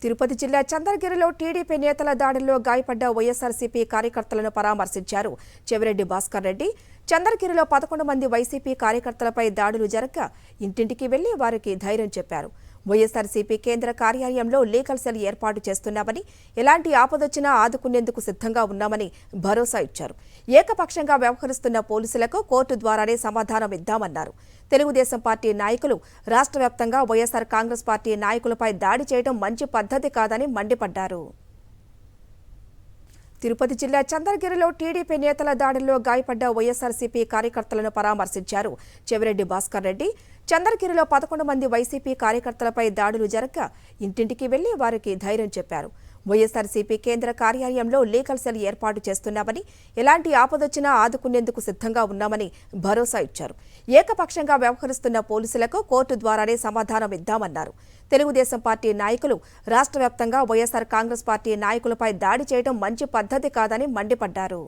తిరుపతి జిల్లా చంద్రగిరిలో టీడీపీ నేతల దాడుల్లో గాయపడ్డ వైఎస్ఆర్సీపీ కార్యకర్తలను పరామర్శించారు చెవిరెడ్డి భాస్కర్ రెడ్డి. చంద్రగిరిలో 11 మంది వైసీపీ కార్యకర్తలపై దాడులు జరగక ఇంటింటికి వెళ్లి వారికి ధైర్యం చెప్పారు. వైఎస్ఆర్సీపీ కేంద్ర కార్యాలయంలో లీగల్ సెల్ ఏర్పాటు చేస్తున్నామని, ఎలాంటి ఆపదొచ్చినా ఆదుకునేందుకు సిద్ధంగా ఉన్నామని భరోసా ఇచ్చారు. ఏకపక్షంగా వ్యవహరిస్తున్న పోలీసులకు కోర్టు ద్వారానే సమాధానం ఇద్దామన్నారు. తెలుగుదేశం పార్టీ నాయకులు రాష్ట్ర వ్యాప్తంగా వైఎస్ఆర్ కాంగ్రెస్ పార్టీ నాయకులపై దాడి చేయడం మంచి పద్ధతి కాదని మండిపడ్డారు. తిరుపతి జిల్లా చంద్రగిరిలో టీడీపీ నేతల దాడుల్లో గాయపడ్డ వైఎస్ఆర్సీపీ కార్యకర్తలను పరామర్శించారు చెవిరెడ్డి భాస్కర్ రెడ్డి. చంద్రగిరిలో 11 మంది వైసీపీ కార్యకర్తలపై దాడులు జరగక ఇంటింటికి వెళ్లి వారికి ధైర్యం చెప్పారు. వైఎస్ఆర్సీపీ కేంద్ర కార్యాలయంలో లీగల్ సెల్ ఏర్పాటు చేస్తున్నామని, ఎలాంటి ఆపదొచ్చినా ఆదుకునేందుకు సిద్ధంగా ఉన్నామని భరోసా ఇచ్చారు. ఏకపక్షంగా వ్యవహరిస్తున్న పోలీసులకు కోర్టు ద్వారానే సమాధానం ఇద్దామన్నారు. తెలుగుదేశం పార్టీ నాయకులు రాష్ట్ర వ్యాప్తంగా వైఎస్ఆర్ కాంగ్రెస్ పార్టీ నాయకులపై దాడి చేయడం మంచి పద్ధతి కాదని మండిపడ్డారు.